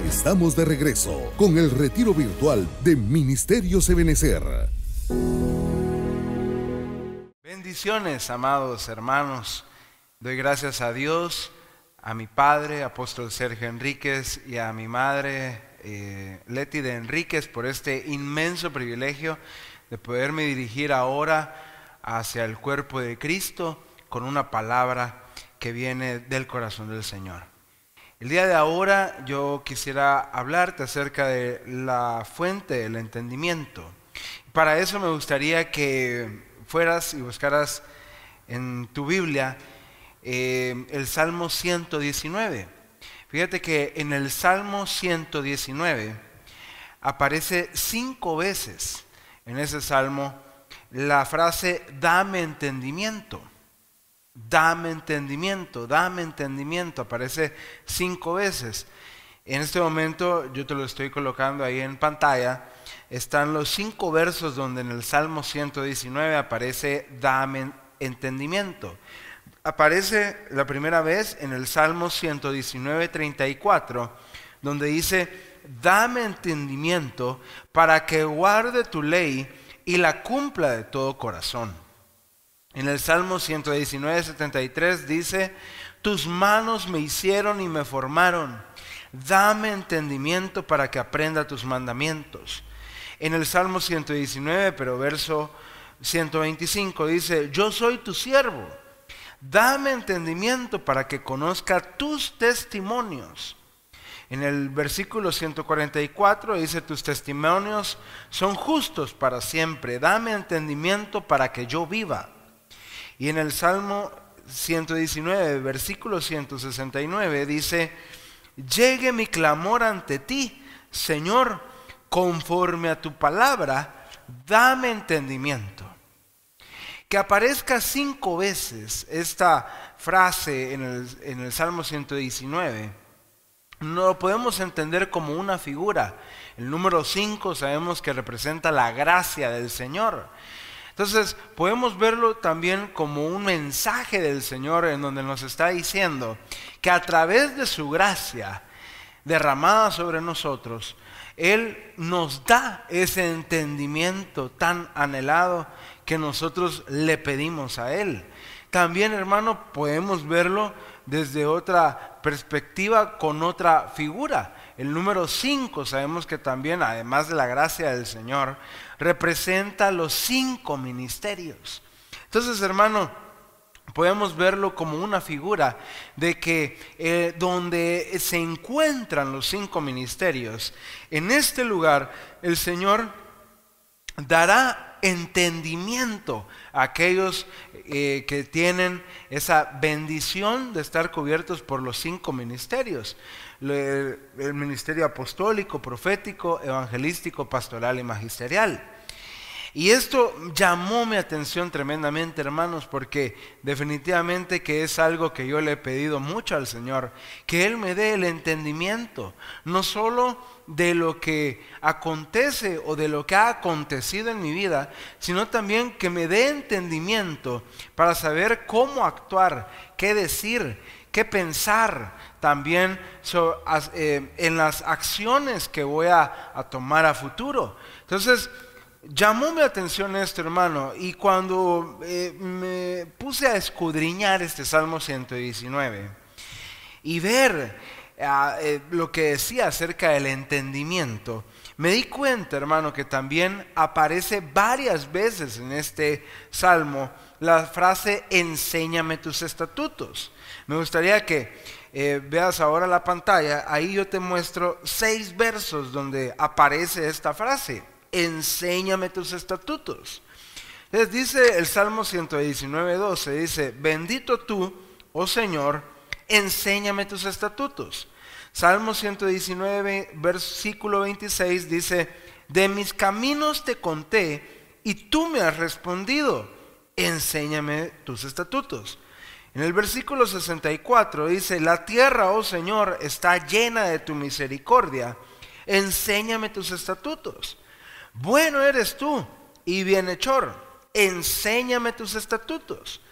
Estamos de regreso con el retiro virtual de Ministerios Ebenecer. Bendiciones, amados hermanos. Doy gracias a Dios, a mi padre, apóstol Sergio Enríquez, y a mi madre, Leti de Enríquez, por este inmenso privilegio de poderme dirigir ahora hacia el cuerpo de Cristo con una palabra que viene del corazón del Señor. El día de ahora yo quisiera hablarte acerca de la fuente del entendimiento. Para eso me gustaría que fueras y buscaras en tu Biblia el Salmo 119. Fíjate que en el Salmo 119 aparece 5 veces en ese salmo la frase dame entendimiento. Dame entendimiento, dame entendimiento. Aparece 5 veces. En este momento yo te lo estoy colocando ahí en pantalla. Están los 5 versos donde en el Salmo 119 aparece dame entendimiento. Aparece la primera vez en el Salmo 119, 34, donde dice, dame entendimiento para que guarde tu ley y la cumpla de todo corazón. En el Salmo 119, 73 dice, tus manos me hicieron y me formaron, dame entendimiento para que aprenda tus mandamientos. En el Salmo 119, pero verso 125 dice, yo soy tu siervo, dame entendimiento para que conozca tus testimonios. En el versículo 144 dice, tus testimonios son justos para siempre, dame entendimiento para que yo viva. Y en el Salmo 119, versículo 169 dice, llegue mi clamor ante ti, Señor, conforme a tu palabra, dame entendimiento. Que aparezca 5 veces esta frase en el Salmo 119, no lo podemos entender como una figura. El número 5 sabemos que representa la gracia del Señor. Entonces podemos verlo también como un mensaje del Señor en donde nos está diciendo que a través de su gracia derramada sobre nosotros, Él nos da ese entendimiento tan anhelado que nosotros le pedimos a Él. También, hermano, podemos verlo desde otra perspectiva, con otra figura. El número 5 sabemos que también, además de la gracia del Señor, representa los 5 ministerios. Entonces, hermano, podemos verlo como una figura de que donde se encuentran los 5 ministerios, en este lugar el Señor dará entendimiento a aquellos que tienen esa bendición de estar cubiertos por los 5 ministerios. El ministerio apostólico, profético, evangelístico, pastoral y magisterial. Y esto llamó mi atención tremendamente, hermanos, porque definitivamente que es algo que yo le he pedido mucho al Señor, que Él me dé el entendimiento, no solo de lo que acontece o de lo que ha acontecido en mi vida, sino también que me dé entendimiento para saber cómo actuar, qué decir, qué pensar también en las acciones que voy a tomar a futuro. Entonces, llamó mi atención esto, hermano, y cuando me puse a escudriñar este Salmo 119 y ver lo que decía acerca del entendimiento, me di cuenta, hermano, que también aparece varias veces en este Salmo la frase enséñame tus estatutos. Me gustaría que veas ahora la pantalla, ahí yo te muestro 6 versos donde aparece esta frase. Enséñame tus estatutos. Entonces dice el Salmo 119, 12, dice, bendito tú, oh Señor, enséñame tus estatutos. Salmo 119, versículo 26 dice, de mis caminos te conté y tú me has respondido, enséñame tus estatutos. En el versículo 64 dice, la tierra, oh Señor, está llena de tu misericordia, enséñame tus estatutos. Bueno eres tú y bienhechor, enséñame tus estatutos.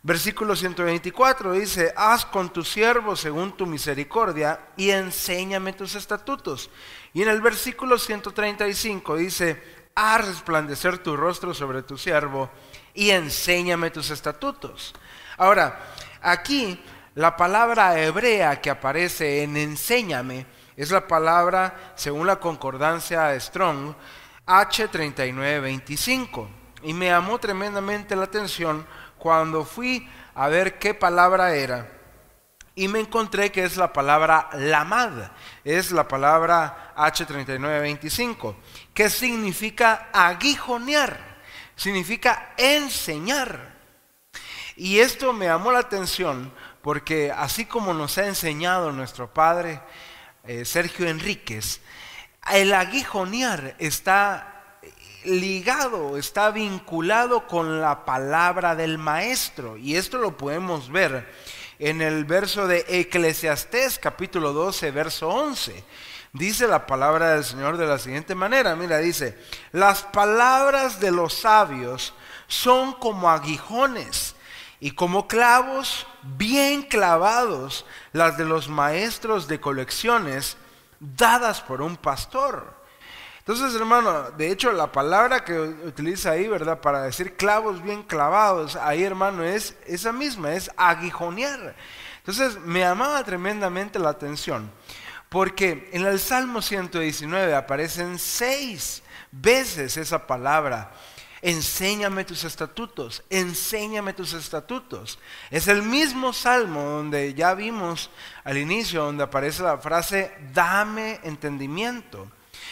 Versículo 124 dice: haz con tu siervo según tu misericordia y enséñame tus estatutos. Y en el versículo 135 dice: haz resplandecer tu rostro sobre tu siervo y enséñame tus estatutos. Ahora, aquí la palabra hebrea que aparece en enséñame es la palabra, según la concordancia Strong, H3925. Y me llamó tremendamente la atención cuando fui a ver qué palabra era, y me encontré que es la palabra lamad, es la palabra H3925, que significa aguijonear, significa enseñar. Y esto me llamó la atención porque así como nos ha enseñado nuestro padre Sergio Enríquez, el aguijonear está ligado, está vinculado con la palabra del maestro. Y esto lo podemos ver en el verso de Eclesiastés capítulo 12 verso 11. Dice la palabra del Señor de la siguiente manera, mira, dice: las palabras de los sabios son como aguijones y como clavos bien clavados las de los maestros de colecciones dadas por un pastor. Entonces, hermano, de hecho la palabra que utiliza ahí, ¿verdad?, para decir clavos bien clavados, ahí, hermano, es esa misma, es aguijonear. Entonces me llamaba tremendamente la atención, porque en el Salmo 119 aparecen 6 veces esa palabra: enséñame tus estatutos, enséñame tus estatutos. Es el mismo salmo donde ya vimos al inicio, donde aparece la frase dame entendimiento.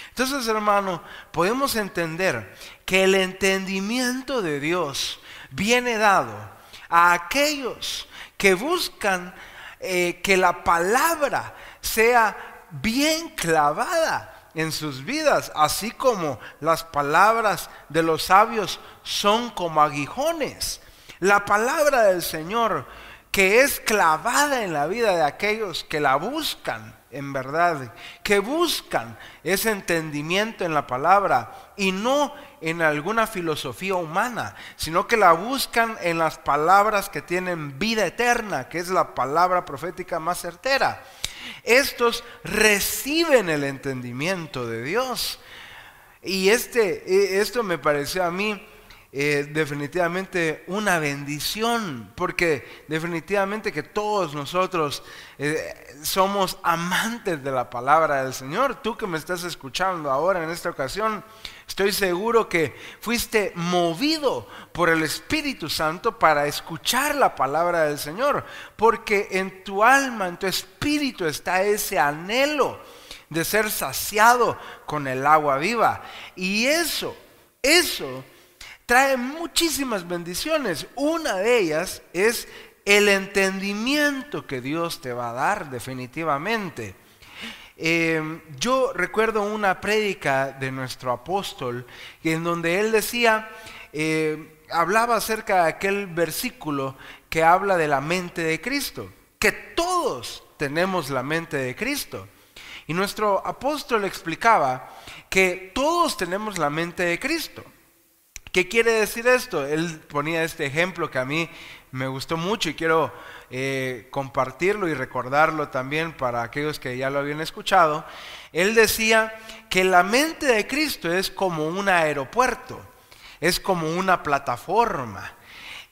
Entonces, hermano, podemos entender que el entendimiento de Dios viene dado a aquellos que buscan que la palabra sea bien clavada en sus vidas, así como las palabras de los sabios son como aguijones. La palabra del Señor, que es clavada en la vida de aquellos que la buscan en verdad, que buscan ese entendimiento en la palabra y no en alguna filosofía humana, sino que la buscan en las palabras que tienen vida eterna, que es la palabra profética más certera. Estos reciben el entendimiento de Dios. Y esto me pareció a mí definitivamente una bendición, porque definitivamente que todos nosotros somos amantes de la palabra del Señor. Tú que me estás escuchando ahora en esta ocasión, estoy seguro que fuiste movido por el Espíritu Santo para escuchar la palabra del Señor, porque en tu alma, en tu espíritu está ese anhelo de ser saciado con el agua viva. Y eso trae muchísimas bendiciones. Una de ellas es el entendimiento que Dios te va a dar definitivamente. Yo recuerdo una prédica de nuestro apóstol en donde él decía, hablaba acerca de aquel versículo que habla de la mente de Cristo, que todos tenemos la mente de Cristo. Y nuestro apóstol explicaba que todos tenemos la mente de Cristo. ¿Qué quiere decir esto? Él ponía este ejemplo que a mí me gustó mucho y quiero compartirlo y recordarlo también para aquellos que ya lo habían escuchado. Él decía que la mente de Cristo es como un aeropuerto, es como una plataforma.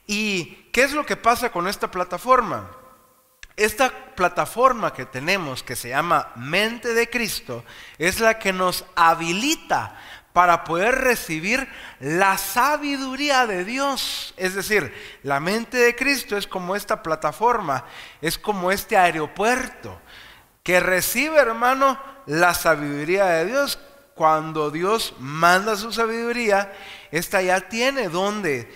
¿Y qué es lo que pasa con esta plataforma? Esta plataforma que tenemos, que se llama mente de Cristo, es la que nos habilita para poder recibir la sabiduría de Dios. Es decir, la mente de Cristo es como esta plataforma, es como este aeropuerto que recibe, hermano, la sabiduría de Dios. Cuando Dios manda su sabiduría, esta ya tiene dónde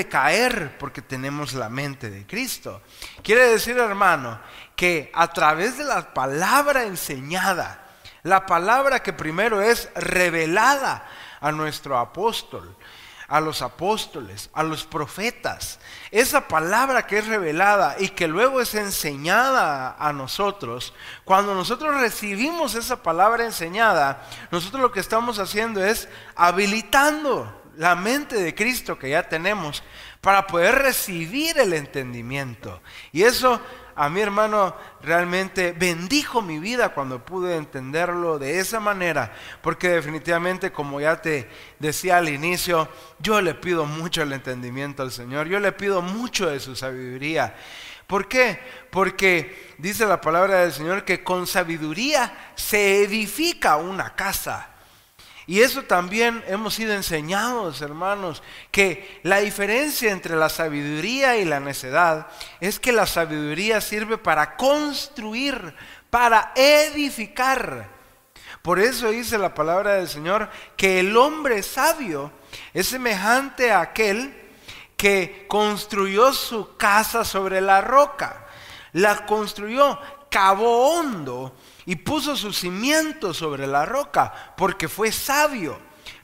caer, porque tenemos la mente de Cristo. Quiere decir, hermano, que a través de la palabra enseñada, la palabra que primero es revelada a nuestro apóstol, a los apóstoles, a los profetas, esa palabra que es revelada y que luego es enseñada a nosotros, cuando nosotros recibimos esa palabra enseñada, nosotros lo que estamos haciendo es habilitando la mente de Cristo que ya tenemos para poder recibir el entendimiento. Y eso a mi hermano realmente bendijo mi vida cuando pude entenderlo de esa manera, porque definitivamente, como ya te decía al inicio, yo le pido mucho el entendimiento al Señor, yo le pido mucho de su sabiduría. ¿Por qué? Porque dice la palabra del Señor que con sabiduría se edifica una casa. Y eso también hemos sido enseñados, hermanos, que la diferencia entre la sabiduría y la necedad es que la sabiduría sirve para construir, para edificar. Por eso dice la palabra del Señor que el hombre sabio es semejante a aquel que construyó su casa sobre la roca. La construyó, cavó hondo y puso sus cimientos sobre la roca, porque fue sabio.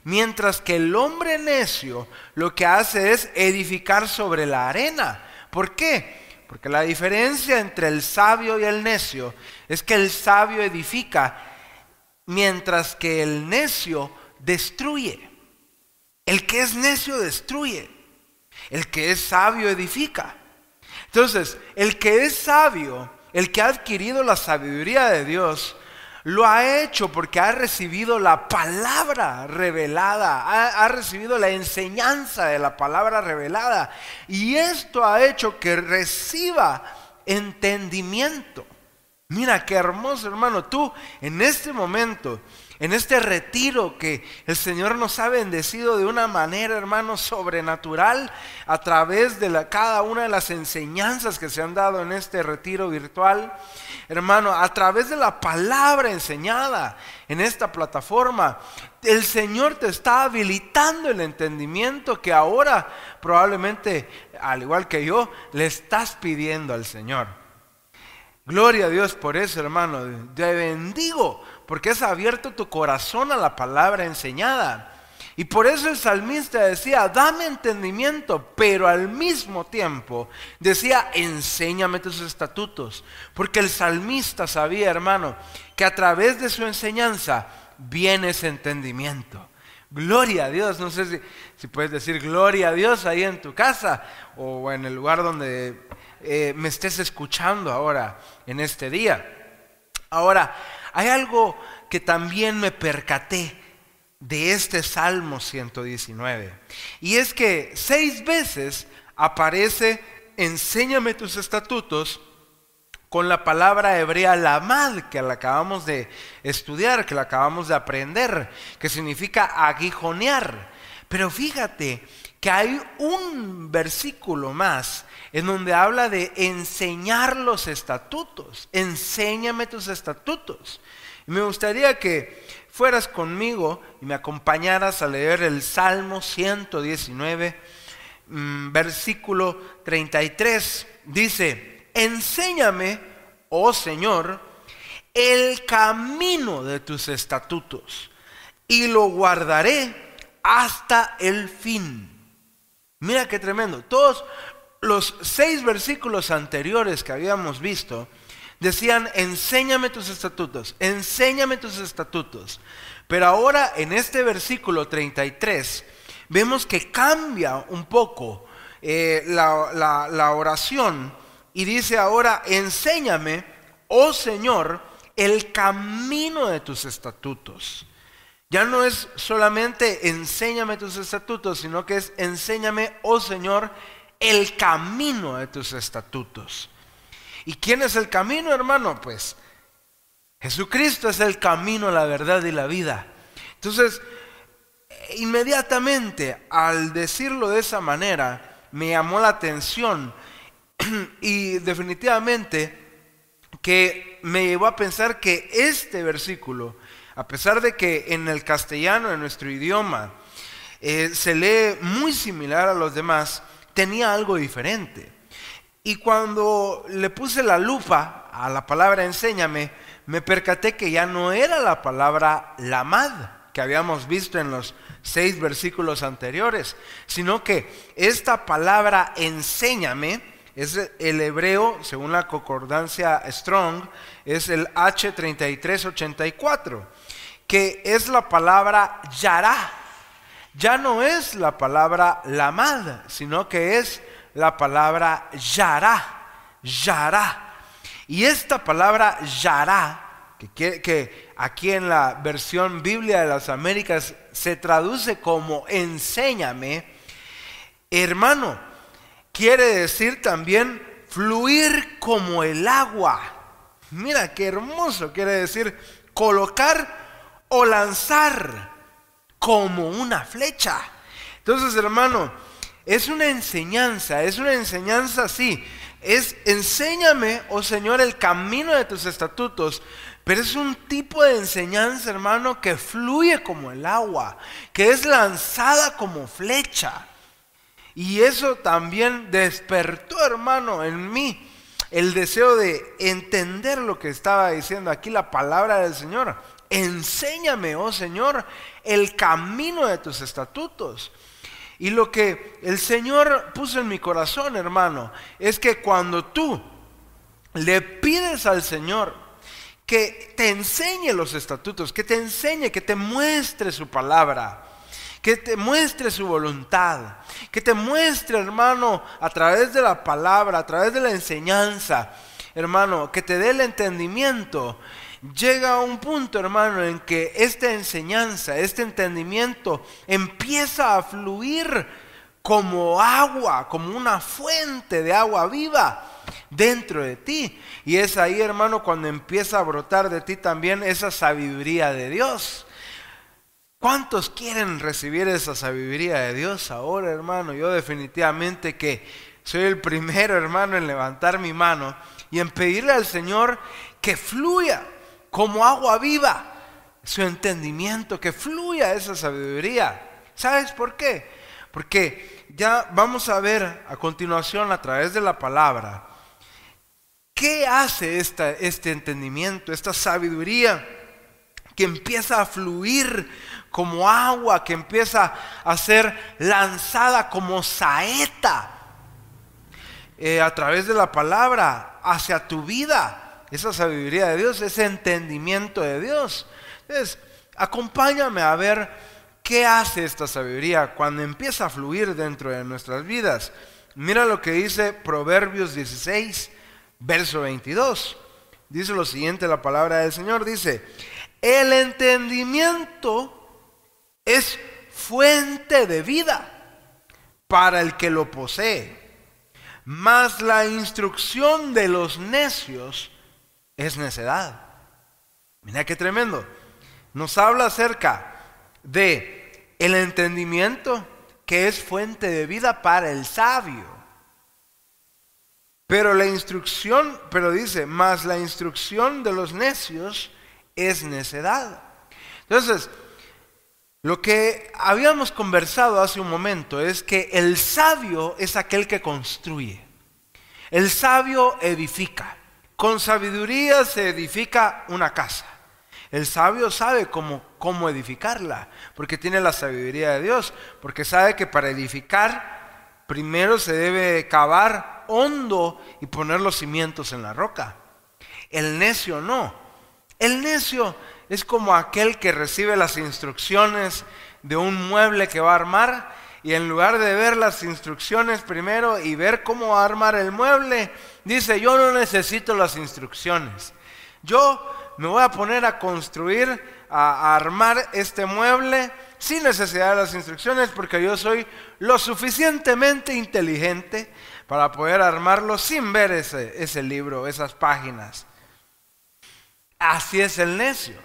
Mientras que el hombre necio lo que hace es edificar sobre la arena. ¿Por qué? Porque la diferencia entre el sabio y el necio es que el sabio edifica, mientras que el necio destruye. El que es necio destruye, el que es sabio edifica. Entonces, el que es sabio, el que ha adquirido la sabiduría de Dios, lo ha hecho porque ha recibido la palabra revelada, ha recibido la enseñanza de la palabra revelada, y esto ha hecho que reciba entendimiento. Mira qué hermoso, hermano. Tú en este momento, en este retiro que el Señor nos ha bendecido de una manera, hermano, sobrenatural, a través de cada una de las enseñanzas que se han dado en este retiro virtual, hermano, a través de la palabra enseñada en esta plataforma, el Señor te está habilitando el entendimiento que ahora probablemente, al igual que yo, le estás pidiendo al Señor. Gloria a Dios por eso, hermano. Te bendigo porque has abierto tu corazón a la palabra enseñada. Y por eso el salmista decía, dame entendimiento, pero al mismo tiempo decía, enséñame tus estatutos. Porque el salmista sabía, hermano, que a través de su enseñanza viene ese entendimiento. Gloria a Dios. No sé si puedes decir gloria a Dios ahí en tu casa o en el lugar donde me estés escuchando ahora en este día. Ahora, hay algo que también me percaté de este Salmo 119, y es que 6 veces aparece enséñame tus estatutos con la palabra hebrea lamad, que la acabamos de estudiar, que la acabamos de aprender, que significa aguijonear. Pero fíjate que hay un versículo más en donde habla de enseñar los estatutos. Enséñame tus estatutos. Y me gustaría que fueras conmigo y me acompañaras a leer el Salmo 119, versículo 33. Dice, enséñame, oh Señor, el camino de tus estatutos, y lo guardaré hasta el fin. Mira qué tremendo. Todos los 6 versículos anteriores que habíamos visto decían, enséñame tus estatutos, enséñame tus estatutos. Pero ahora en este versículo 33 vemos que cambia un poco la oración y dice ahora, enséñame, oh Señor, el camino de tus estatutos. Ya no es solamente enséñame tus estatutos, sino que es enséñame, oh Señor, el camino de tus estatutos. ¿Y quién es el camino, hermano? Pues Jesucristo es el camino, la verdad y la vida. Entonces, inmediatamente al decirlo de esa manera, me llamó la atención y definitivamente que me llevó a pensar que este versículo, a pesar de que en el castellano, en nuestro idioma, se lee muy similar a los demás, tenía algo diferente. Y cuando le puse la lupa a la palabra enséñame, me percaté que ya no era la palabra lamad que habíamos visto en los 6 versículos anteriores, sino que esta palabra enséñame es el hebreo, según la concordancia Strong, es el H3384, que es la palabra yará. ya no es la palabra lamad, sino que es la palabra yará. Y esta palabra yará, que aquí en la versión Biblia de las Américas se traduce como enséñame, hermano, quiere decir también fluir como el agua. Mira qué hermoso, quiere decir colocar o lanzar como una flecha. Entonces, hermano, es una enseñanza así. Es enséñame, oh Señor, el camino de tus estatutos. Pero es un tipo de enseñanza, hermano, que fluye como el agua, que es lanzada como flecha. Y eso también despertó, hermano, en mí el deseo de entender lo que estaba diciendo aquí la palabra del Señor. Enséñame, oh Señor, el camino de tus estatutos. Y lo que el Señor puso en mi corazón, hermano, es que cuando tú le pides al Señor que te enseñe los estatutos, que te enseñe, que te muestre su palabra, que te muestre su voluntad, que te muestre, hermano, a través de la palabra, a través de la enseñanza, hermano, que te dé el entendimiento. Llega a un punto, hermano, en que esta enseñanza, este entendimiento empieza a fluir como agua, como una fuente de agua viva dentro de ti. Y es ahí, hermano, cuando empieza a brotar de ti también esa sabiduría de Dios. ¿Cuántos quieren recibir esa sabiduría de Dios ahora, hermano? Yo definitivamente que soy el primero, hermano, en levantar mi mano y en pedirle al Señor que fluya como agua viva su entendimiento, que fluya esa sabiduría. ¿Sabes por qué? Porque ya vamos a ver a continuación a través de la palabra qué hace este entendimiento, esta sabiduría que empieza a fluir como agua, que empieza a ser lanzada como saeta a través de la palabra hacia tu vida. Esa sabiduría de Dios, ese entendimiento de Dios. Entonces, acompáñame a ver qué hace esta sabiduría cuando empieza a fluir dentro de nuestras vidas. Mira lo que dice Proverbios 16, verso 22. Dice lo siguiente la palabra del Señor, dice: el entendimiento es fuente de vida para el que lo posee, mas la instrucción de los necios es necedad. Mira qué tremendo. Nos habla acerca de el entendimiento que es fuente de vida para el sabio. Pero dice, mas la instrucción de los necios es necedad. Entonces, lo que habíamos conversado hace un momento es que el sabio es aquel que construye. El sabio edifica. Con sabiduría se edifica una casa. El sabio sabe cómo edificarla, porque tiene la sabiduría de Dios, porque sabe que para edificar primero se debe cavar hondo y poner los cimientos en la roca. El necio no. El necio es como aquel que recibe las instrucciones de un mueble que va a armar y en lugar de ver las instrucciones primero y ver cómo va a armar el mueble, dice: yo no necesito las instrucciones. Yo me voy a poner a construir, a armar este mueble sin necesidad de las instrucciones, porque yo soy lo suficientemente inteligente para poder armarlo sin ver ese libro, esas páginas. Así es el necio.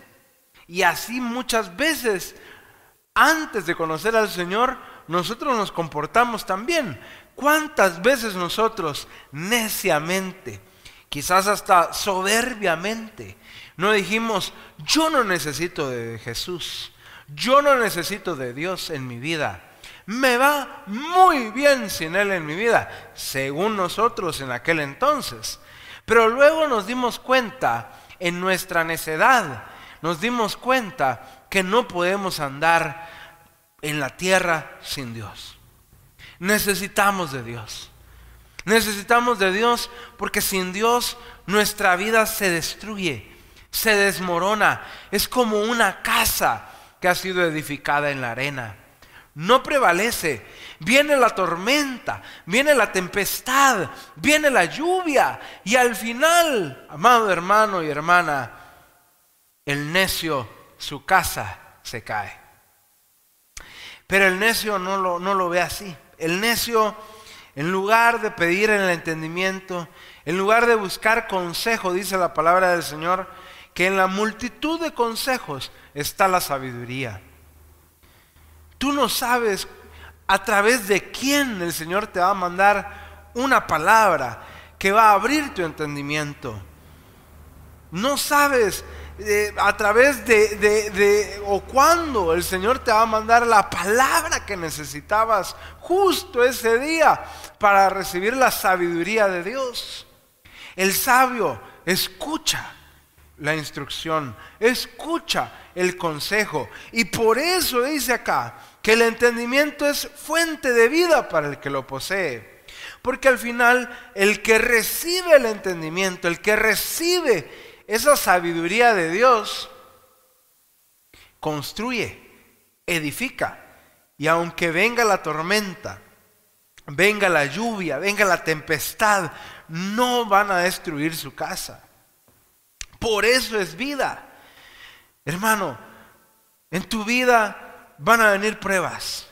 Y así muchas veces, antes de conocer al Señor, nosotros nos comportamos también. ¿Cuántas veces nosotros neciamente, quizás hasta soberbiamente, no dijimos: yo no necesito de Jesús, yo no necesito de Dios en mi vida, me va muy bien sin Él en mi vida, según nosotros en aquel entonces? Pero luego nos dimos cuenta, en nuestra necedad, nos dimos cuenta que no podemos andar en la tierra sin Dios. Necesitamos de Dios. Necesitamos de Dios porque sin Dios nuestra vida se destruye, se desmorona. Es como una casa que ha sido edificada en la arena. no prevalece. Viene la tormenta, viene la tempestad, viene la lluvia y al final, amado hermano y hermana, el necio, su casa se cae. Pero el necio no lo ve así. El necio, en lugar de pedir el entendimiento, en lugar de buscar consejo, dice la palabra del Señor, que en la multitud de consejos está la sabiduría. Tú no sabes a través de quién el Señor te va a mandar una palabra que va a abrir tu entendimiento. No sabes a través de o cuándo el Señor te va a mandar la palabra que necesitabas justo ese día para recibir la sabiduría de Dios. El sabio escucha la instrucción, escucha el consejo, y por eso dice acá que el entendimiento es fuente de vida para el que lo posee. Porque al final el que recibe el entendimiento, el que recibe esa sabiduría de Dios, construye, edifica. Y aunque venga la tormenta, venga la lluvia, venga la tempestad, no van a destruir su casa. Por eso es vida. Hermano, en tu vida van a venir pruebas.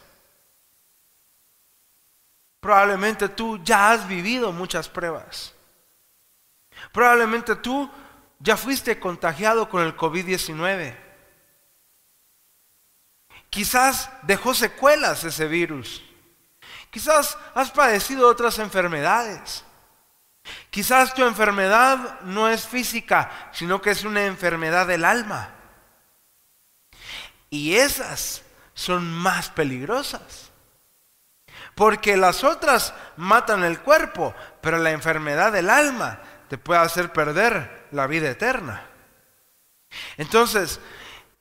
Probablemente tú ya has vivido muchas pruebas. Probablemente tú ya fuiste contagiado con el COVID-19. Quizás dejó secuelas ese virus. Quizás has padecido otras enfermedades. Quizás tu enfermedad no es física, sino que es una enfermedad del alma. Y esas son más peligrosas. Porque las otras matan el cuerpo, pero la enfermedad del alma te puede hacer perder la vida eterna. Entonces,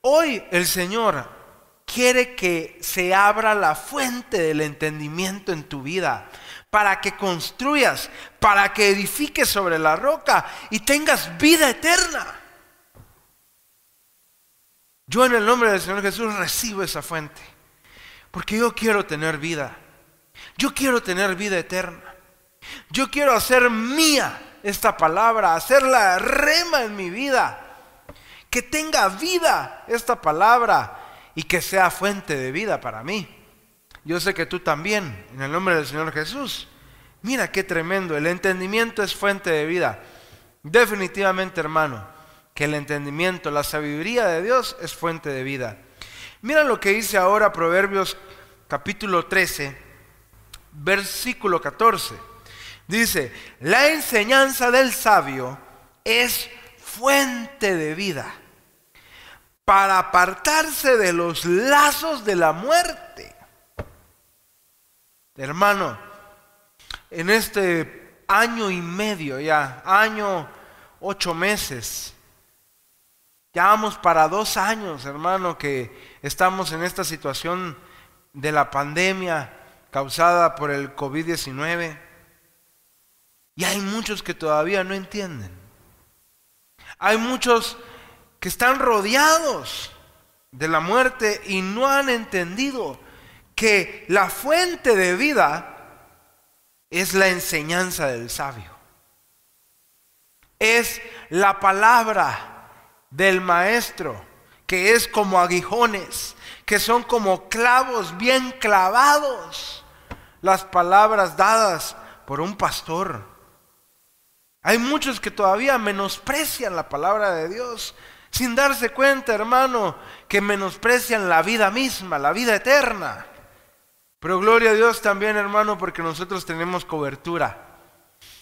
hoy el Señor quiere que se abra la fuente del entendimiento en tu vida, para que construyas, para que edifiques sobre la roca y tengas vida eterna. Yo en el nombre del Señor Jesús recibo esa fuente, porque yo quiero tener vida. Yo quiero tener vida eterna. Yo quiero hacer mía esta palabra, hacerla rema en mi vida. Que tenga vida esta palabra y que sea fuente de vida para mí. Yo sé que tú también, en el nombre del Señor Jesús. Mira qué tremendo, el entendimiento es fuente de vida. Definitivamente, hermano, que el entendimiento, la sabiduría de Dios es fuente de vida. Mira lo que dice ahora Proverbios capítulo 13, versículo 14. Dice: la enseñanza del sabio es fuente de vida, para apartarse de los lazos de la muerte. Hermano, en este año y medio ya, año 8 meses, ya vamos para 2 años, hermano, que estamos en esta situación de la pandemia causada por el COVID-19. Y hay muchos que todavía no entienden. Hay muchos que están rodeados de la muerte y no han entendido que la fuente de vida es la enseñanza del sabio. Es la palabra del maestro, que es como aguijones, que son como clavos bien clavados, las palabras dadas por un pastor. Hay muchos que todavía menosprecian la palabra de Dios, sin darse cuenta, hermano, que menosprecian la vida misma, la vida eterna. Pero gloria a Dios también, hermano, porque nosotros tenemos cobertura.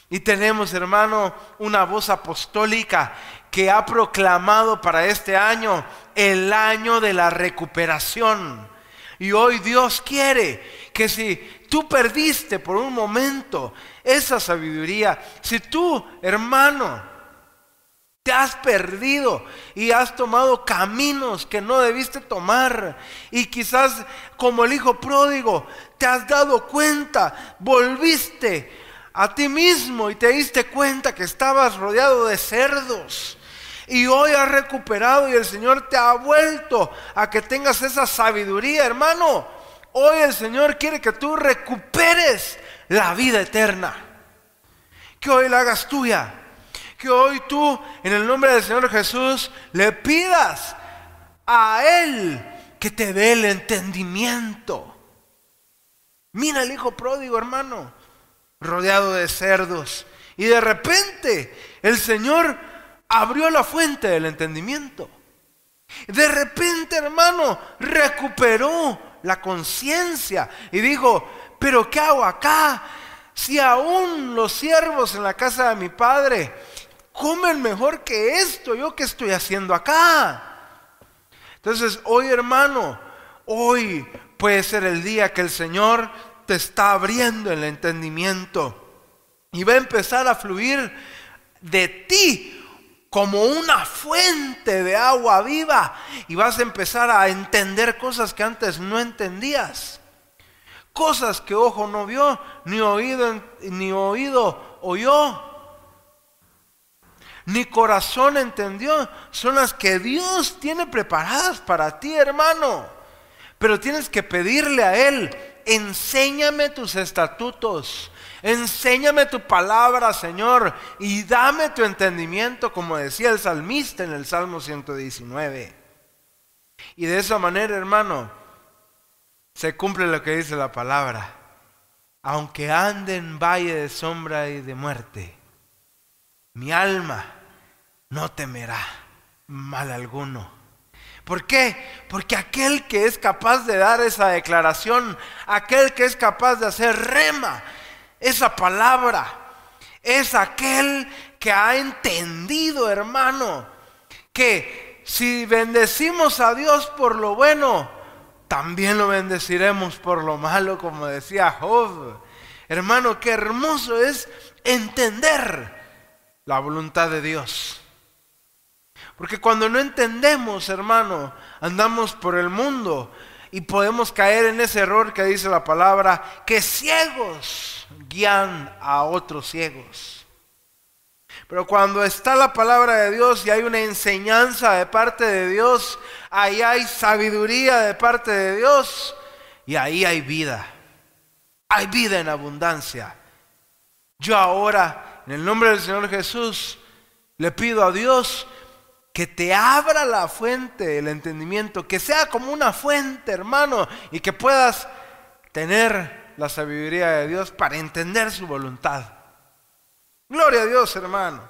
Y tenemos, hermano, una voz apostólica que ha proclamado para este año el año de la recuperación. Y hoy Dios quiere que si tú perdiste por un momento esa sabiduría, si tú, hermano, te has perdido y has tomado caminos que no debiste tomar, y quizás como el hijo pródigo te has dado cuenta, volviste a ti mismo y te diste cuenta que estabas rodeado de cerdos, y hoy has recuperado y el Señor te ha vuelto a que tengas esa sabiduría, hermano. Hoy el Señor quiere que tú recuperes la vida eterna, que hoy la hagas tuya, que hoy tú en el nombre del Señor Jesús le pidas a Él que te dé el entendimiento. Mira el hijo pródigo, hermano, rodeado de cerdos, y de repente el Señor abrió la fuente del entendimiento. De repente, hermano, recuperó la conciencia y dijo: pero ¿qué hago acá? Si aún los siervos en la casa de mi padre comen mejor que esto, ¿yo qué estoy haciendo acá? Entonces hoy, hermano, hoy puede ser el día que el Señor te está abriendo el entendimiento y va a empezar a fluir de ti como una fuente de agua viva, y vas a empezar a entender cosas que antes no entendías, cosas que ojo no vio, ni oído oyó, ni corazón entendió. Son las que Dios tiene preparadas para ti, hermano. Pero tienes que pedirle a Él: enséñame tus estatutos, enséñame tu palabra, Señor, y dame tu entendimiento, como decía el salmista en el Salmo 119. Y de esa manera, hermano, se cumple lo que dice la palabra: aunque ande en valle de sombra y de muerte, mi alma no temerá mal alguno. ¿Por qué? Porque aquel que es capaz de dar esa declaración, aquel que es capaz de hacer rema esa palabra, es aquel que ha entendido, hermano, que si bendecimos a Dios por lo bueno, también lo bendeciremos por lo malo, como decía Job. Hermano, qué hermoso es entender la voluntad de Dios. Porque cuando no entendemos, hermano, andamos por el mundo y podemos caer en ese error que dice la palabra, que ciegos guían a otros ciegos. Pero cuando está la palabra de Dios y hay una enseñanza de parte de Dios, ahí hay sabiduría de parte de Dios, y ahí hay vida en abundancia. Yo ahora, en el nombre del Señor Jesús, le pido a Dios que te abra la fuente del entendimiento, que sea como una fuente, hermano, y que puedas tener la sabiduría de Dios para entender su voluntad. Gloria a Dios, hermano.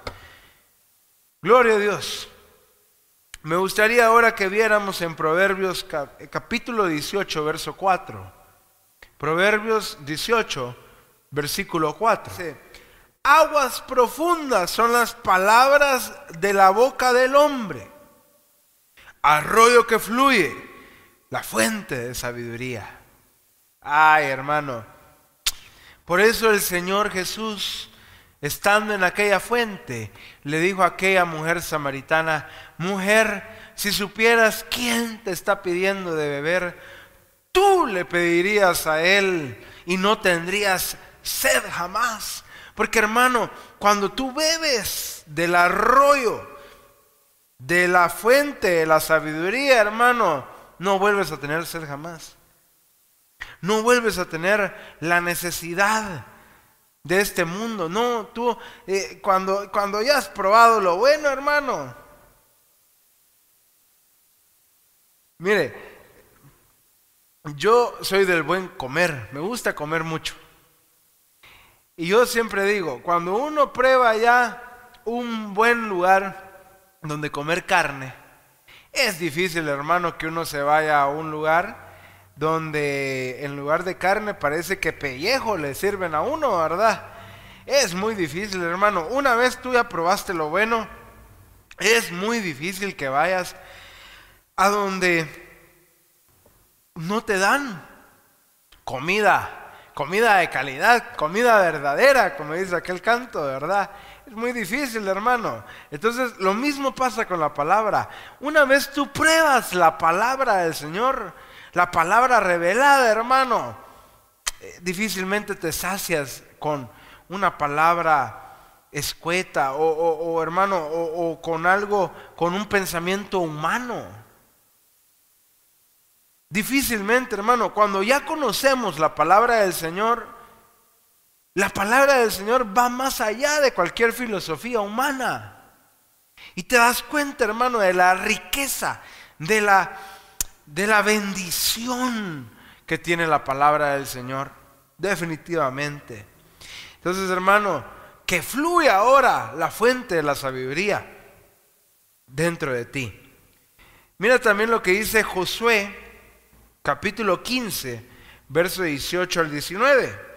Gloria a Dios. Me gustaría ahora que viéramos en Proverbios capítulo 18, verso 4. Proverbios 18, versículo 4. Dice: aguas profundas son las palabras de la boca del hombre, arroyo que fluye, la fuente de sabiduría. Ay, hermano, por eso el Señor Jesús, estando en aquella fuente, le dijo a aquella mujer samaritana: mujer, si supieras quién te está pidiendo de beber, tú le pedirías a él y no tendrías sed jamás. Porque, hermano, cuando tú bebes del arroyo, de la fuente de la sabiduría, hermano, no vuelves a tener sed jamás. No vuelves a tener la necesidad de este mundo. No, tú cuando ya has probado lo bueno, hermano. Mire, yo soy del buen comer, me gusta comer mucho. Y yo siempre digo, cuando uno prueba ya un buen lugar donde comer carne, es difícil, hermano, que uno se vaya a un lugar donde en lugar de carne parece que pellejo le sirven a uno, ¿verdad? Es muy difícil, hermano. Una vez tú ya probaste lo bueno, es muy difícil que vayas a donde no te dan comida de calidad, comida verdadera, como dice aquel canto, ¿verdad? Es muy difícil, hermano. Entonces, lo mismo pasa con la palabra. Una vez tú pruebas la palabra del Señor, la palabra revelada, hermano, difícilmente te sacias con una palabra escueta o hermano, o con algo, con un pensamiento humano. Difícilmente, hermano, cuando ya conocemos la palabra del Señor, la palabra del Señor va más allá de cualquier filosofía humana. Y te das cuenta, hermano, de la riqueza, de la bendición que tiene la palabra del Señor. Definitivamente. Entonces, hermano, que fluye ahora la fuente de la sabiduría dentro de ti. Mira también lo que dice Josué, capítulo 15, verso 18 al 19.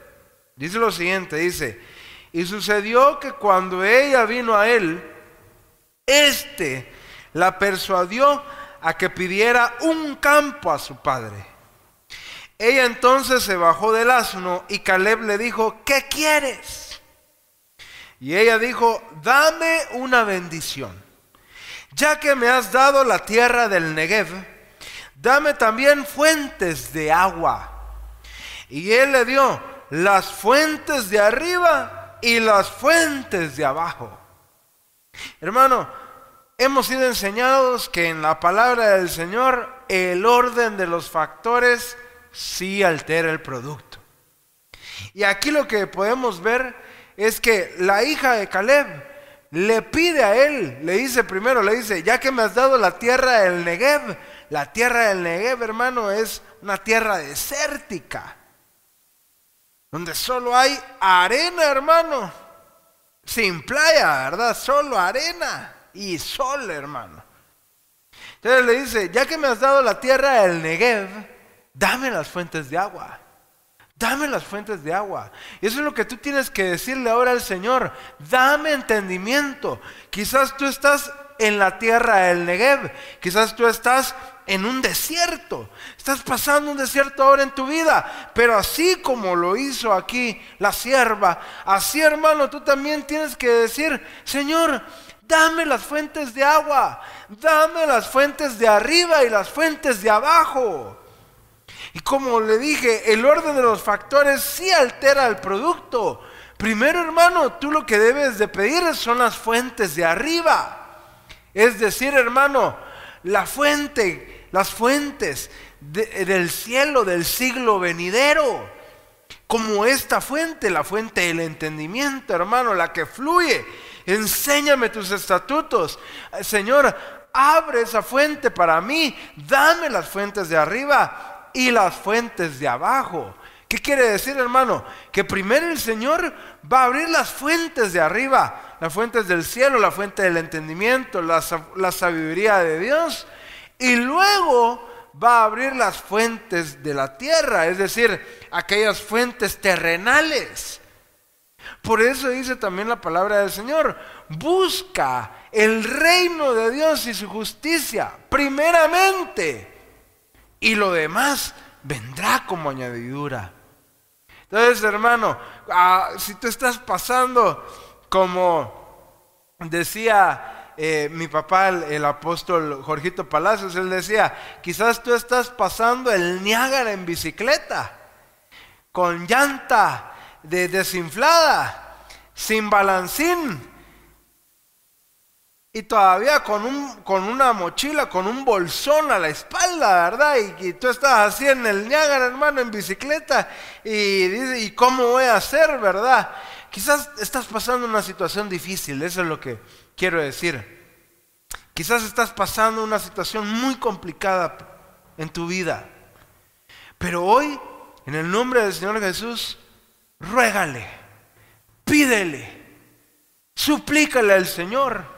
Dice lo siguiente, dice: y sucedió que cuando ella vino a él, la persuadió a que pidiera un campo a su padre. Ella entonces se bajó del asno y Caleb le dijo: ¿qué quieres? Y ella dijo: dame una bendición. Ya que me has dado la tierra del Negev, dame también fuentes de agua. Y él le dio las fuentes de arriba y las fuentes de abajo. Hermano, hemos sido enseñados que en la palabra del Señor el orden de los factores sí altera el producto. Y aquí lo que podemos ver es que la hija de Caleb le pide a él, le dice, ya que me has dado la tierra del Negev. La tierra del Negev, hermano, es una tierra desértica, donde solo hay arena, hermano, sin playa, ¿verdad? Solo arena y sol, hermano. Entonces le dice: ya que me has dado la tierra del Negev, dame las fuentes de agua. Dame las fuentes de agua. Y eso es lo que tú tienes que decirle ahora al Señor: dame entendimiento. Quizás tú estás en la tierra del Negev, quizás tú estás en un desierto, estás pasando un desierto ahora en tu vida, pero así como lo hizo aquí la sierva, así, hermano, tú también tienes que decir: Señor, dame las fuentes de agua, dame las fuentes de arriba y las fuentes de abajo. Y como le dije, el orden de los factores sí altera el producto. Primero, hermano, tú lo que debes de pedir son las fuentes de arriba. Es decir, hermano, las fuentes del cielo, del siglo venidero. Como esta fuente, la fuente del entendimiento, hermano, la que fluye. Enséñame tus estatutos. Señor, abre esa fuente para mí. Dame las fuentes de arriba y las fuentes de abajo. ¿Qué quiere decir, hermano? Que primero el Señor va a abrir las fuentes de arriba, las fuentes del cielo, la fuente del entendimiento, la sabiduría de Dios, y luego va a abrir las fuentes de la tierra, es decir, aquellas fuentes terrenales. Por eso dice también la palabra del Señor: busca el reino de Dios y su justicia primeramente, y lo demás vendrá como añadidura. Entonces, hermano, si tú estás pasando, como decía mi papá, el apóstol Jorgito Palacios, él decía: quizás tú estás pasando el Niágara en bicicleta, con llanta desinflada, sin balancín, y todavía con una mochila, con un bolsón a la espalda, ¿verdad? Y tú estás así en el Niágara, hermano, en bicicleta, y dices: ¿y cómo voy a hacer, verdad? Quizás estás pasando una situación difícil, eso es lo que quiero decir. Quizás estás pasando una situación muy complicada en tu vida. Pero hoy, en el nombre del Señor Jesús, ruégale, pídele, suplícale al Señor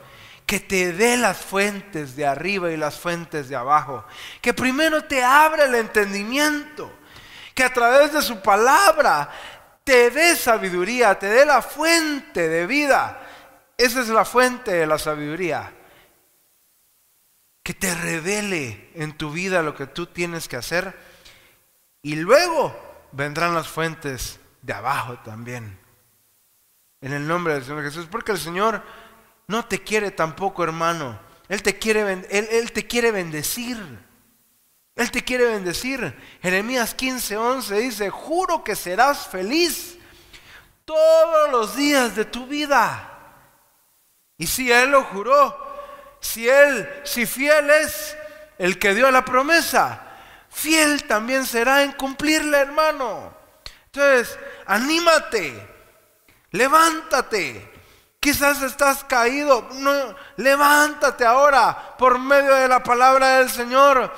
que te dé las fuentes de arriba y las fuentes de abajo. Que primero te abra el entendimiento, que a través de su palabra te dé sabiduría, te dé la fuente de vida. Esa es la fuente de la sabiduría. Que te revele en tu vida lo que tú tienes que hacer. Y luego vendrán las fuentes de abajo también. En el nombre del Señor Jesús. Porque el Señor no te quiere tampoco, hermano. Él te quiere bendecir. Él te quiere bendecir. Jeremías 15:11 dice: juro que serás feliz todos los días de tu vida. Y si Él lo juró, si fiel es el que dio la promesa, fiel también será en cumplirla, hermano. Entonces, anímate, levántate. Quizás estás caído, no, levántate ahora por medio de la palabra del Señor.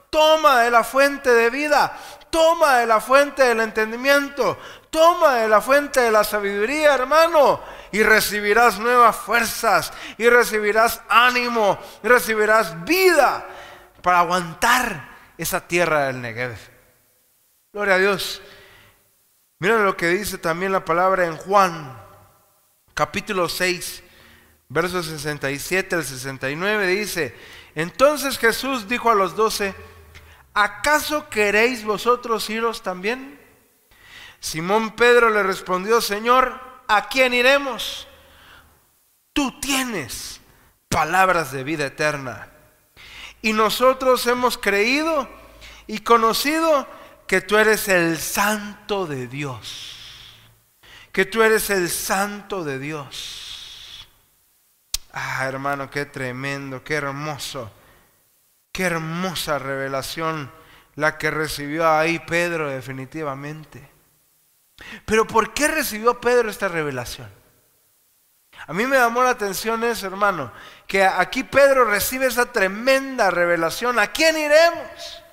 Toma de la fuente de vida, toma de la fuente del entendimiento, toma de la fuente de la sabiduría, hermano, y recibirás nuevas fuerzas, y recibirás ánimo, y recibirás vida para aguantar esa tierra del Negev. Gloria a Dios. Mira lo que dice también la palabra en Juan, capítulo 6, versos 67 al 69, dice: entonces Jesús dijo a los 12, ¿acaso queréis vosotros iros también? Simón Pedro le respondió: Señor, ¿a quién iremos? Tú tienes palabras de vida eterna, y nosotros hemos creído y conocido que tú eres el Santo de Dios. Que tú eres el Santo de Dios. Hermano, qué tremendo, qué hermoso, qué hermosa revelación la que recibió ahí Pedro, definitivamente. Pero ¿por qué recibió Pedro esta revelación? A mí me llamó la atención eso, hermano, que aquí Pedro recibe esa tremenda revelación. ¿A quién iremos?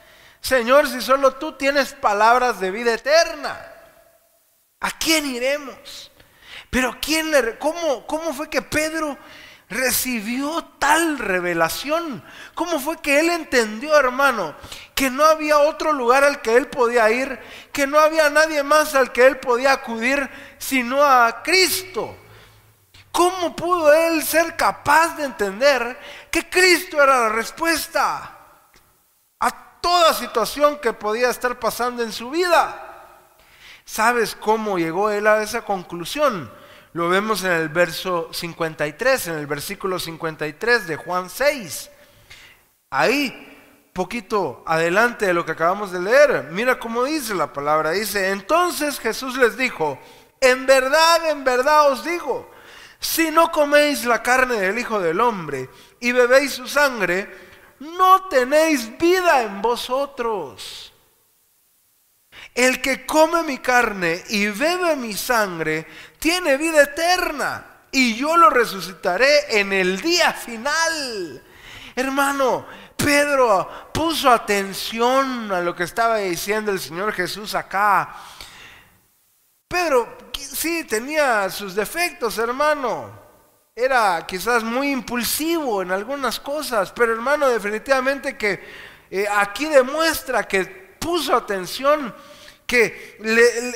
Señor, si solo tú tienes palabras de vida eterna, ¿a quién iremos? Pero ¿cómo fue que Pedro recibió tal revelación? ¿Cómo fue que él entendió, hermano, que no había otro lugar al que él podía ir, que no había nadie más al que él podía acudir sino a Cristo? ¿Cómo pudo él ser capaz de entender que Cristo era la respuesta a toda situación que podía estar pasando en su vida? ¿Sabes cómo llegó él a esa conclusión? Lo vemos en el verso 53, en el versículo 53 de Juan 6. Ahí, poquito adelante de lo que acabamos de leer, mira cómo dice la palabra. Dice: entonces Jesús les dijo, en verdad os digo, si no coméis la carne del Hijo del Hombre y bebéis su sangre, no tenéis vida en vosotros. El que come mi carne y bebe mi sangre tiene vida eterna, y yo lo resucitaré en el día final. Hermano, Pedro puso atención a lo que estaba diciendo el Señor Jesús acá. Pedro sí tenía sus defectos, hermano. Era quizás muy impulsivo en algunas cosas, pero hermano, definitivamente que aquí demuestra que puso atención, que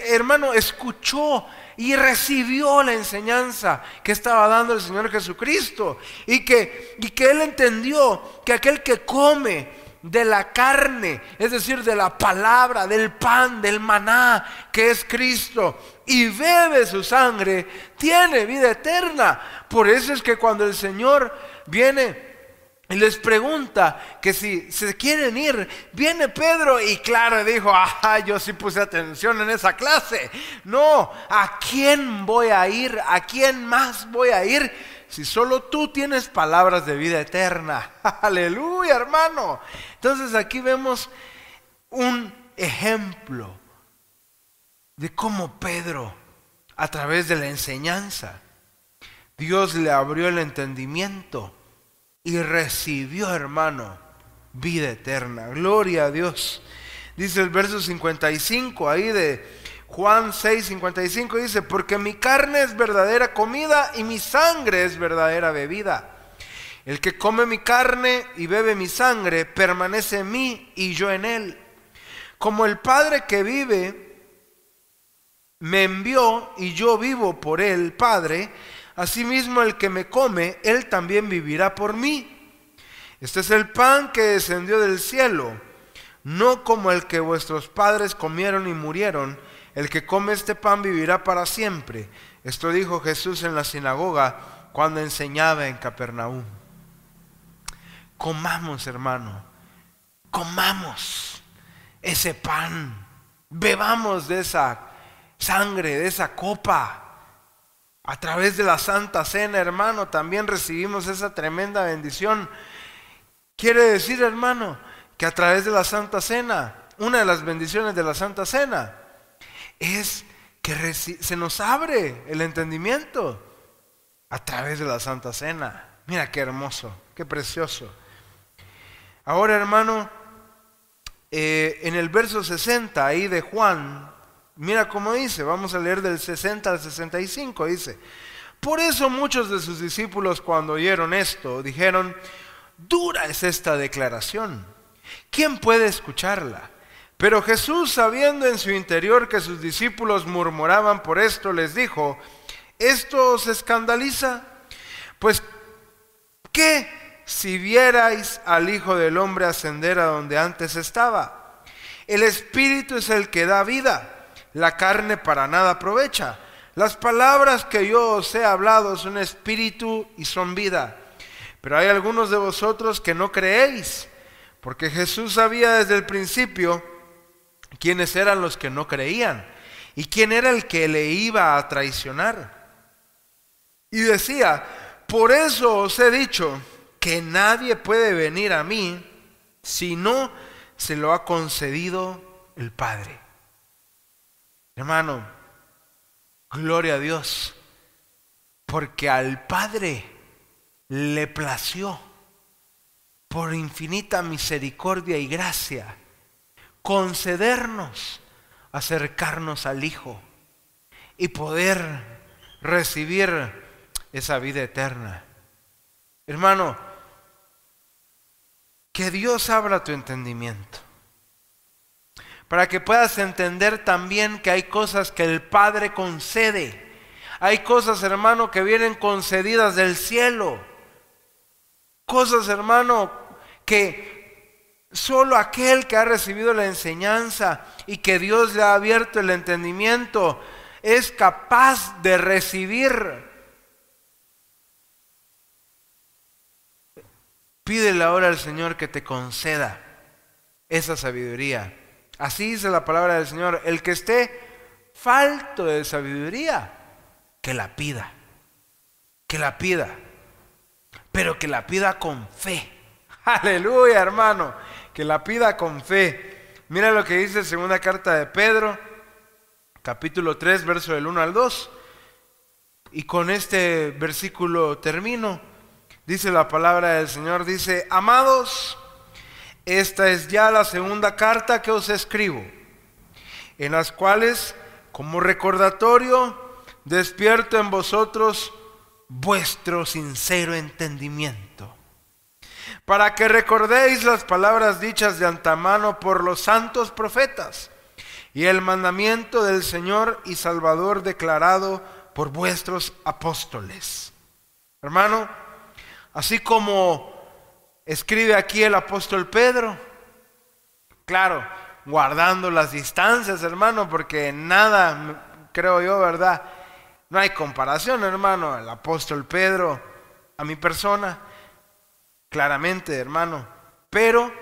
hermano escuchó y recibió la enseñanza que estaba dando el Señor Jesucristo, y que él entendió que aquel que come de la carne, es decir, de la palabra, del pan, del maná que es Cristo, y bebe su sangre, tiene vida eterna. Por eso es que cuando el Señor viene y les pregunta que si se quieren ir, viene Pedro y claro dijo: yo sí puse atención en esa clase. No, ¿a quién voy a ir? ¿A quién más voy a ir? Si solo tú tienes palabras de vida eterna. Aleluya, hermano. Entonces aquí vemos un ejemplo de cómo Pedro, a través de la enseñanza, Dios le abrió el entendimiento y recibió, hermano, vida eterna. Gloria a Dios. Dice el verso 55 ahí de Juan 6, 55, dice: porque mi carne es verdadera comida y mi sangre es verdadera bebida. El que come mi carne y bebe mi sangre permanece en mí y yo en él. Como el Padre que vive me envió y yo vivo por el Padre, asimismo el que me come, él también vivirá por mí. Este es el pan que descendió del cielo, no como el que vuestros padres comieron y murieron. El que come este pan vivirá para siempre. Esto dijo Jesús en la sinagoga cuando enseñaba en Capernaum. Comamos, hermano, comamos ese pan, bebamos de esa sangre, de esa copa. A través de la Santa Cena, hermano, también recibimos esa tremenda bendición. Quiere decir, hermano, que a través de la Santa Cena una de las bendiciones de la Santa Cena es que se nos abre el entendimiento a través de la Santa Cena. Mira qué hermoso, qué precioso. Ahora, hermano, en el verso 60 ahí de Juan, mira cómo dice, vamos a leer del 60 al 65, dice: por eso muchos de sus discípulos, cuando oyeron esto, dijeron: dura es esta declaración, ¿quién puede escucharla? Pero Jesús, sabiendo en su interior que sus discípulos murmuraban por esto, les dijo: ¿esto os escandaliza? Pues, ¿qué si vierais al Hijo del Hombre ascender a donde antes estaba? El Espíritu es el que da vida, la carne para nada aprovecha. Las palabras que yo os he hablado son espíritu y son vida. Pero hay algunos de vosotros que no creéis, porque Jesús sabía desde el principio quiénes eran los que no creían y quién era el que le iba a traicionar. Y decía: por eso os he dicho que nadie puede venir a mí si no se lo ha concedido el Padre. Hermano, gloria a Dios, porque al Padre le plació, por infinita misericordia y gracia, concedernos acercarnos al Hijo y poder recibir esa vida eterna. Hermano, que Dios abra tu entendimiento, para que puedas entender también que hay cosas que el Padre concede. Hay cosas, hermano, que vienen concedidas del cielo. Cosas, hermano, que solo aquel que ha recibido la enseñanza y que Dios le ha abierto el entendimiento es capaz de recibir. Pídele ahora al Señor que te conceda esa sabiduría. Así dice la palabra del Señor: el que esté falto de sabiduría, que la pida, pero que la pida con fe. Aleluya, hermano, que la pida con fe. Mira lo que dice segunda carta de Pedro, capítulo 3, verso del 1 al 2. Y con este versículo termino. Dice la palabra del Señor, dice: amados, esta es ya la segunda carta que os escribo, en las cuales, como recordatorio, despierto en vosotros vuestro sincero entendimiento, para que recordéis las palabras dichas de antemano por los santos profetas, y el mandamiento del Señor y Salvador declarado por vuestros apóstoles. Hermano, así como escribe aquí el apóstol Pedro, claro, guardando las distancias, hermano, porque nada, creo yo, ¿verdad? No hay comparación, hermano, el apóstol Pedro a mi persona, claramente, hermano. Pero,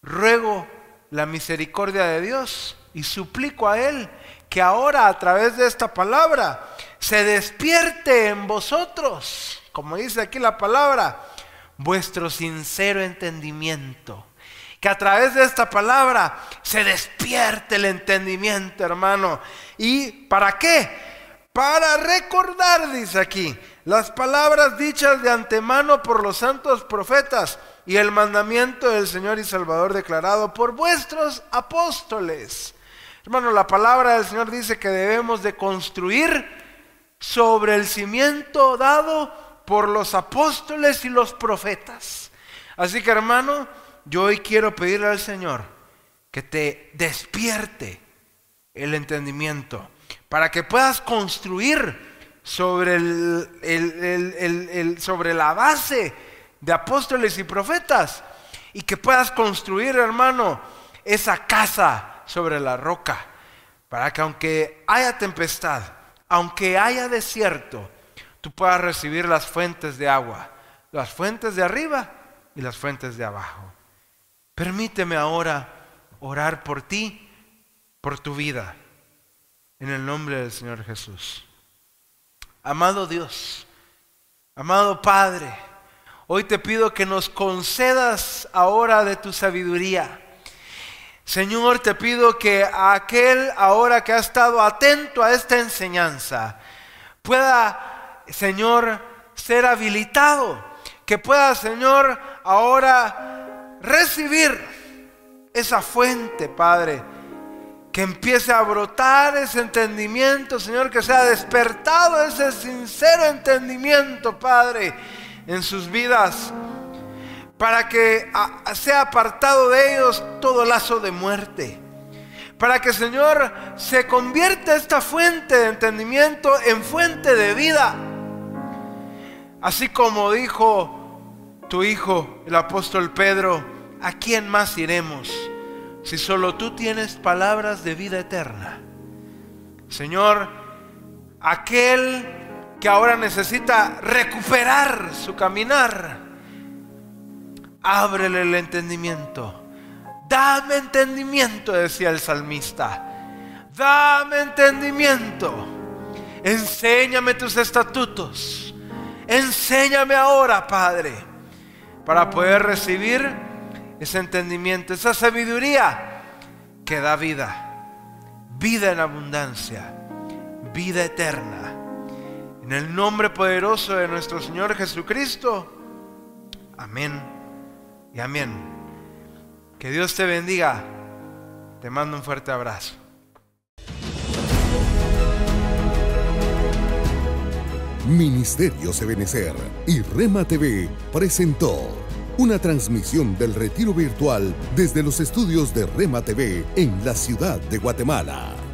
ruego la misericordia de Dios y suplico a Él que ahora a través de esta palabra se despierte en vosotros, como dice aquí la palabra, vuestro sincero entendimiento. Que a través de esta palabra se despierte el entendimiento, hermano. ¿Y para qué? Para recordar, dice aquí, las palabras dichas de antemano por los santos profetas y el mandamiento del Señor y Salvador declarado por vuestros apóstoles. Hermano, la palabra del Señor dice que debemos de construir sobre el cimiento dado por los apóstoles y los profetas. Así que, hermano, yo hoy quiero pedirle al Señor que te despierte el entendimiento para que puedas construir sobre sobre la base de apóstoles y profetas, y que puedas construir, hermano, esa casa sobre la roca, para que aunque haya tempestad, aunque haya desierto, tú puedas recibir las fuentes de agua, las fuentes de arriba y las fuentes de abajo. Permíteme ahora orar por ti, por tu vida, en el nombre del Señor Jesús. Amado Dios, amado Padre, Hoy te pido que nos concedas ahora de tu sabiduría. Señor, te pido que aquel ahora que ha estado atento a esta enseñanza pueda, Señor, ser habilitado, que pueda, Señor, ahora recibir esa fuente, Padre, que empiece a brotar ese entendimiento, Señor, que sea despertado ese sincero entendimiento, Padre, en sus vidas, para que sea apartado de ellos todo lazo de muerte, para que, Señor, se convierta esta fuente de entendimiento en fuente de vida, así como dijo tu hijo, el apóstol Pedro: ¿a quién más iremos si solo tú tienes palabras de vida eterna? Señor, aquel que ahora necesita recuperar su caminar, ábrele el entendimiento. Dame entendimiento, decía el salmista. Dame entendimiento. Enséñame tus estatutos. Enséñame ahora, Padre, para poder recibir ese entendimiento, esa sabiduría que da vida, vida en abundancia, vida eterna. En el nombre poderoso de nuestro Señor Jesucristo. Amén y amén. Que Dios te bendiga. Te mando un fuerte abrazo. Ministerios Ebenecer y Rema TV presentó una transmisión del retiro virtual desde los estudios de Rema TV en la ciudad de Guatemala.